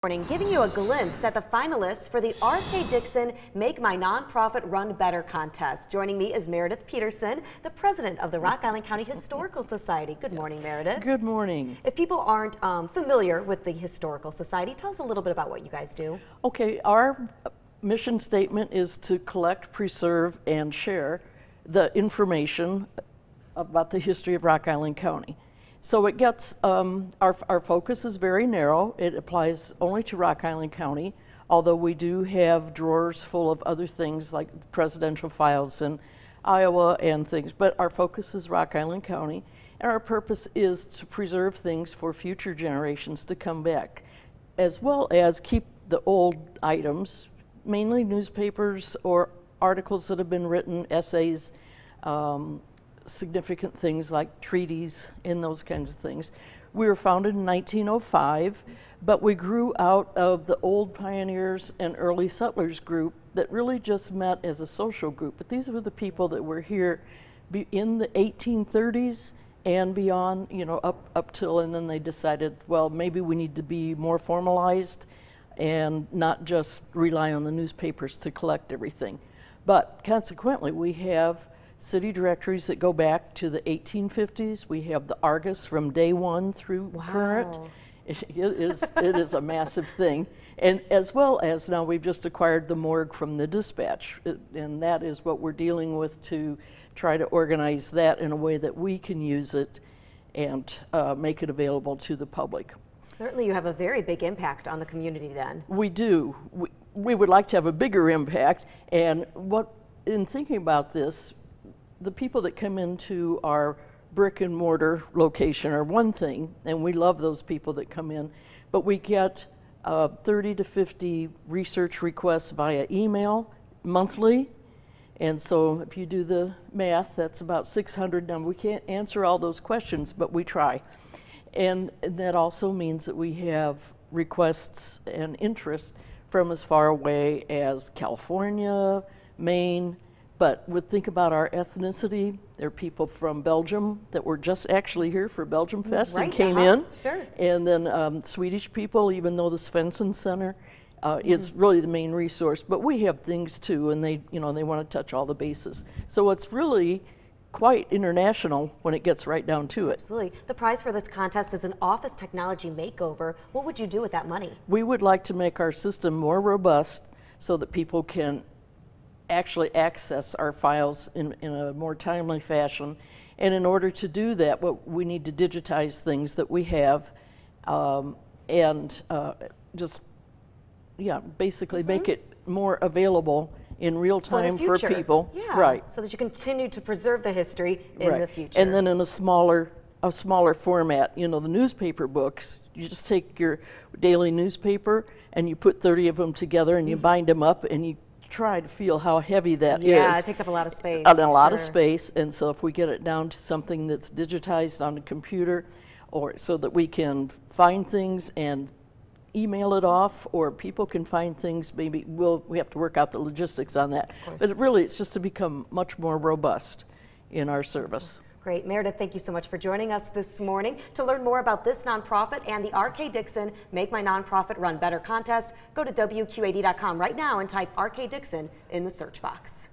Morning, giving you a glimpse at the finalists for the R.K. Dixon Make My Nonprofit Run Better contest. Joining me is Meredith Peterson, the president of the Rock Island County Historical Society. Good morning, Meredith. Good morning. If people aren't familiar with the Historical Society, tell us a little bit about what you guys do. Okay, our mission statement is to collect, preserve, and share the information about the history of Rock Island County. So it gets, our focus is very narrow. It applies only to Rock Island County, although we do have drawers full of other things like presidential files in Iowa and things, but our focus is Rock Island County, and our purpose is to preserve things for future generations to come back, as well as keep the old items, mainly newspapers or articles that have been written, essays, significant things like treaties and those kinds of things. We were founded in 1905, but we grew out of the old pioneers and early settlers group that really just met as a social group. But these were the people that were here in the 1830s and beyond, you know, up till, and then they decided, well, maybe we need to be more formalized and not just rely on the newspapers to collect everything. But consequently, we have city directories that go back to the 1850s. We have the Argus from day one through current. It is a massive thing. And as well as now we've just acquired the morgue from the Dispatch. And that is what we're dealing with to try to organize that in a way that we can use it and make it available to the public. Certainly you have a very big impact on the community then. We do. We would like to have a bigger impact. And in thinking about this, the people that come into our brick and mortar location are one thing, and we love those people that come in, but we get 30 to 50 research requests via email monthly, and so if you do the math, that's about 600. Now, we can't answer all those questions, but we try. And that also means that we have requests and interest from as far away as California, Maine. But think about our ethnicity. There are people from Belgium that were just actually here for Belgium Fest and came in. Sure. And then Swedish people, even though the Svensson Center is really the main resource. But we have things too, and they want to touch all the bases. So it's really quite international when it gets right down to it. Absolutely. The prize for this contest is an office technology makeover. What would you do with that money? We would like to make our system more robust so that people can actually access our files in a more timely fashion. And in order to do that, we need to digitize things that we have basically make it more available in real time for people. Yeah, right. So that you continue to preserve the history in the future. And then in a smaller format, you know, the newspaper books, you just take your daily newspaper and you put 30 of them together and you bind them up and you try to feel how heavy that is. Yeah, it takes up a lot of space. A lot of space, and so if we get it down to something that's digitized on a computer, or so that we can find things and email it off, or people can find things, maybe we have to work out the logistics on that. But it's just to become much more robust in our service. Great. Meredith, thank you so much for joining us this morning. To learn more about this nonprofit and the R.K. Dixon Make My Nonprofit Run Better contest, go to WQ80.com right now and type R.K. Dixon in the search box.